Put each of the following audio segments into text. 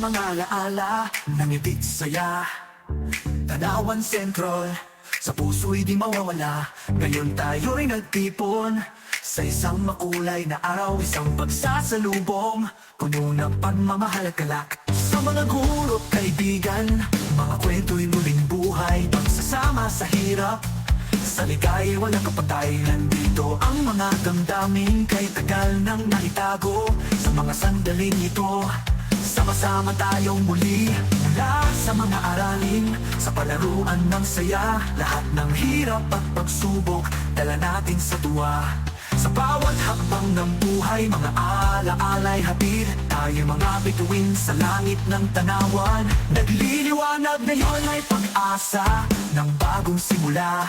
mga alaala ng ibig saya. Tanawan Central, sa puso'y di mawawala. Ngayon tayo'y nagtipon sa isang makulay na araw, isang pagsasalubong puno ng pagmamahal at galak. Sa mga guro't kaibigan, mga kwento'y muling buhay. Pagsasama sa hirap, sa ligay walang kapatay. Nandito ang mga damdamin kay tagal nang naitago. Sa mga sandaling ito, sama-sama tayong muli. Mula sa mga aralin, sa palaruan ng saya, lahat ng hirap at pagsubok, dala natin sa tuwa. Sa bawat hakbang ng buhay, mga ala-alay hatid. Tayo mga bituin sa langit ng tanawan. Nagliliwanag ngayon ay pag-asa ng bagong simula.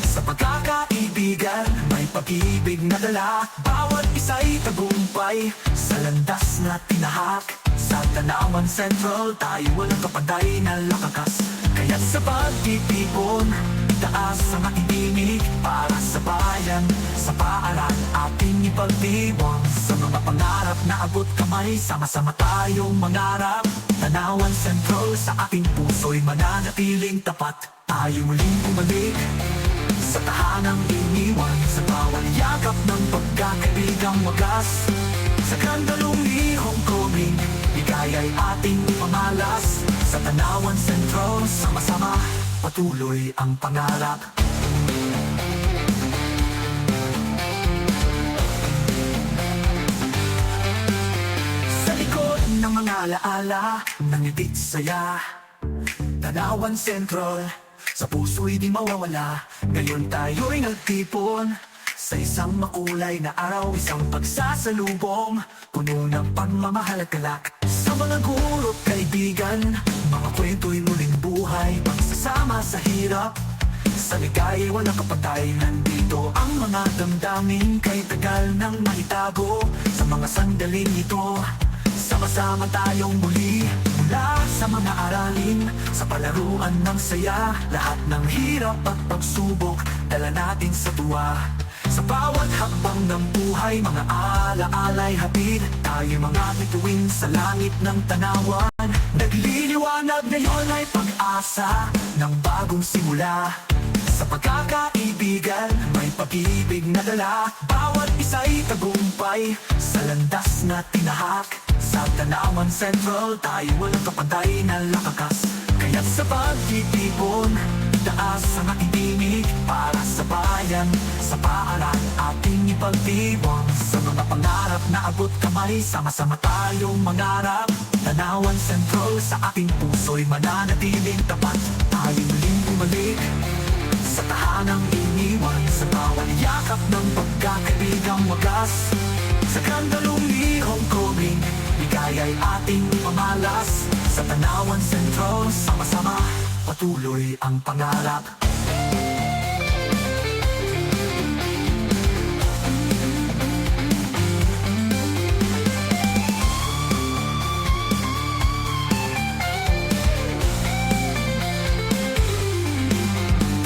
Sa pagkakaibigan, may pag-ibig na dala. Bawat isa'y tagumpay sa landas na tinahak. Sa Tanawan Central, tayo walang kapantay na lakakas. Kaya't sa pagtitipon, itaas ang ating tinig para sa bayan. Sa paaralan, ating ipagdiwang. Sa mga pangarap na abot kamay, sama-sama tayong mangarap. Tanawan Central, sa ating puso'y mananatiling tapat. Tayo muling bumalik sa tahanang iniwan, sa bawat yakap ng pagkakaibigang wagas. Sa kandalong lihong koming, ligaya'y ating pamalas. Sa Tanawan Central, sama-sama patuloy ang pangarap. Sa likod ng mga alaala ng ibig saya, Tanawan Central, sa puso'y di mawawala. Ngayon tayo'y nagtipon sa isang makulay na araw, isang pagsasalubong puno ng pagmamahal at galak. Sa mga guro't kaibigan, mga kwento'y muling buhay. Pagsasama sa hirap, sa ligay walang kapatay. Nandito ang mga damdamin kay tagal nang naitago. Sa mga sandaling ito, sama-sama tayong muli. Mula sa mga aralin, sa palaruan ng saya, lahat ng hirap at pagsubok, dala natin sa tuwa. Sa bawat hakbang ng buhay, mga ala-alay hatid. Tayo mga bituin sa langit ng tanawan. Nagliliwanag ngayon ay pag-asa ng bagong simula. Sa pagkakaibigan, may pag-ibig na dala. Bawat isa'y tagumpay sa landas na tinahak. Sa Tanawan Central, tayo walang kapantay na lakakas. Kaya't sa pagtitipon, itaas ang ating tinig para sa bayan. Sa paaralan, ating ipagdiwang. Sa mga pangarap na abot kamay, sama-sama tayong mangarap. Tanawan Central, sa ating puso'y mananatiling tapat. Tayo muling bumalik sa tahanang iniwan, sa bawat yakap ng pagkakaibigang wagas. Sa kandalong lihong koming, ligaya'y ating pamalas. Sa Tanawan Central, sama-sama patuloy ang pangarap.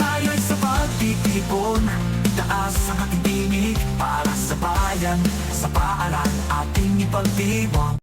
Tayo'y sa pagtitipon, itaas ang ating tinig para sa bayan. Sa paaralan, ating ipagdiwang.